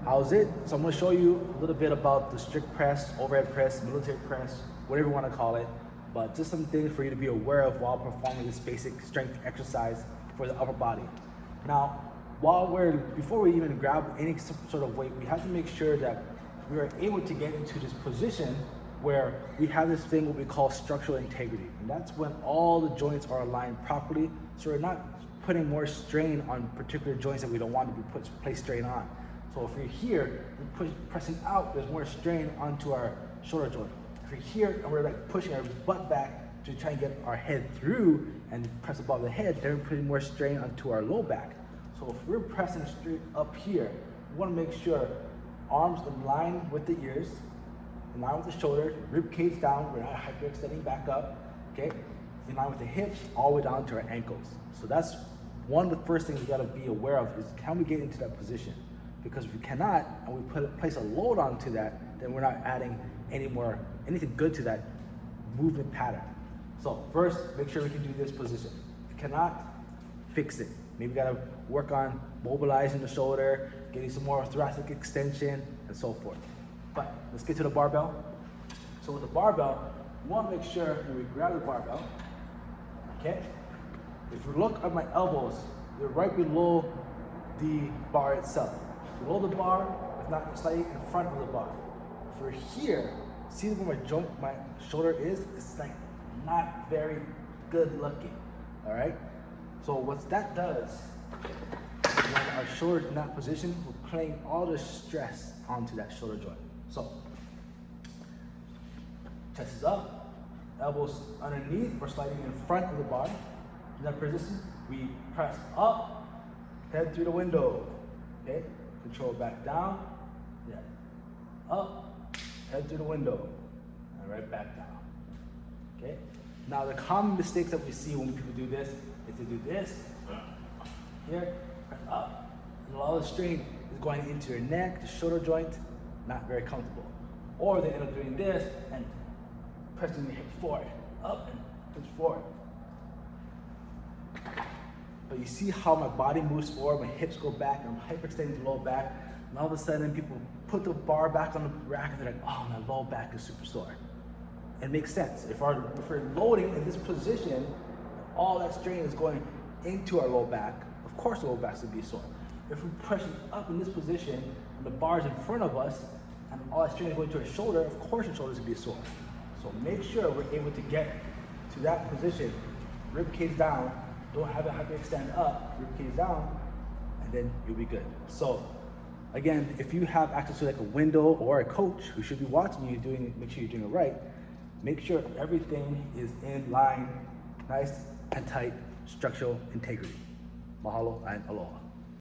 How's it? So I'm gonna show you a little bit about the strict press, overhead press, military press, whatever you wanna call it, but just some things for you to be aware of while performing this basic strength exercise for the upper body. Now, before we even grab any sort of weight, we have to make sure that we are able to get into this position where we have this thing what we call structural integrity. And that's when all the joints are aligned properly, so we're not putting more strain on particular joints that we don't want to be place strain on. So if you're here, we're pressing out, there's more strain onto our shoulder joint. If you're here and we're like pushing our butt back to try and get our head through and press above the head, then we're putting more strain onto our low back. So if we're pressing straight up here, we want to make sure arms in line with the ears, in line with the shoulders, rib cage down, we're not hyperextending back up, okay? In line with the hips, all the way down to our ankles. So that's one of the first things we gotta be aware of is, can we get into that position? Because if we cannot, and we place a load onto that, then we're not adding anything good to that movement pattern. So first, make sure we can do this position. If you cannot, fix it. Maybe you gotta work on mobilizing the shoulder, getting some more thoracic extension, and so forth. But let's get to the barbell. So with the barbell, we wanna make sure when we grab the barbell, okay? If you look at my elbows, they're right below the bar itself. Below the bar, if not slightly in front of the bar. If we're here, see where my shoulder is? It's like not very good looking, all right? So what that does, when our shoulder's in that position, we're putting all the stress onto that shoulder joint. So, chest is up, elbows underneath or slightly in front of the bar. In that position, we press up, head through the window, okay? Control back down, yeah. Up, head through the window, and right back down, okay? Now the common mistakes that we see when people do this is to do this, here, press up, and all the strain is going into your neck, the shoulder joint, not very comfortable. Or they end up doing this and pressing the hips forward, up and push forward. But you see how my body moves forward, my hips go back, and I'm hyperextending the low back, and all of a sudden people put the bar back on the rack and they're like, oh, my low back is super sore. It makes sense. If we're loading in this position, all that strain is going into our low back, of course the low back's gonna be sore. If we're pushing up in this position, and the bar's in front of us, and all that strain is going to our shoulder, of course the shoulder's gonna be sore. So make sure we're able to get to that position, rib cage down, don't have it hyperextend up, rib cage down, and then you'll be good. So again, if you have access to like a window or a coach who should be watching you make sure you're doing it right, make sure everything is in line, nice and tight, structural integrity. Mahalo and aloha.